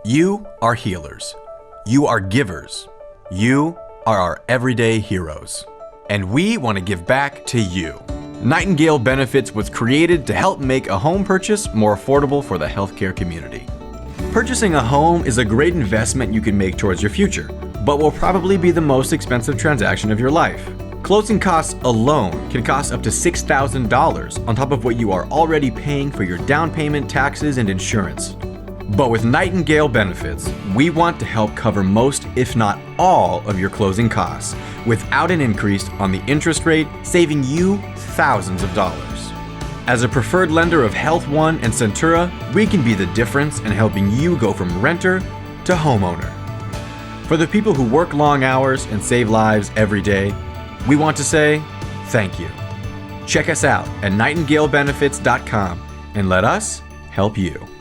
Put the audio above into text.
You are healers. You are givers. You are our everyday heroes. And we want to give back to you. Nightingale Benefits was created to help make a home purchase more affordable for the healthcare community. Purchasing a home is a great investment you can make towards your future, but will probably be the most expensive transaction of your life. Closing costs alone can cost up to $6,000 on top of what you are already paying for your down payment, taxes, and insurance. But with Nightingale Benefits, we want to help cover most, if not all, of your closing costs without an increase on the interest rate, saving you thousands of dollars. As a preferred lender of Health One and Centura, we can be the difference in helping you go from renter to homeowner. For the people who work long hours and save lives every day, we want to say thank you. Check us out at nightingalebenefits.com and let us help you.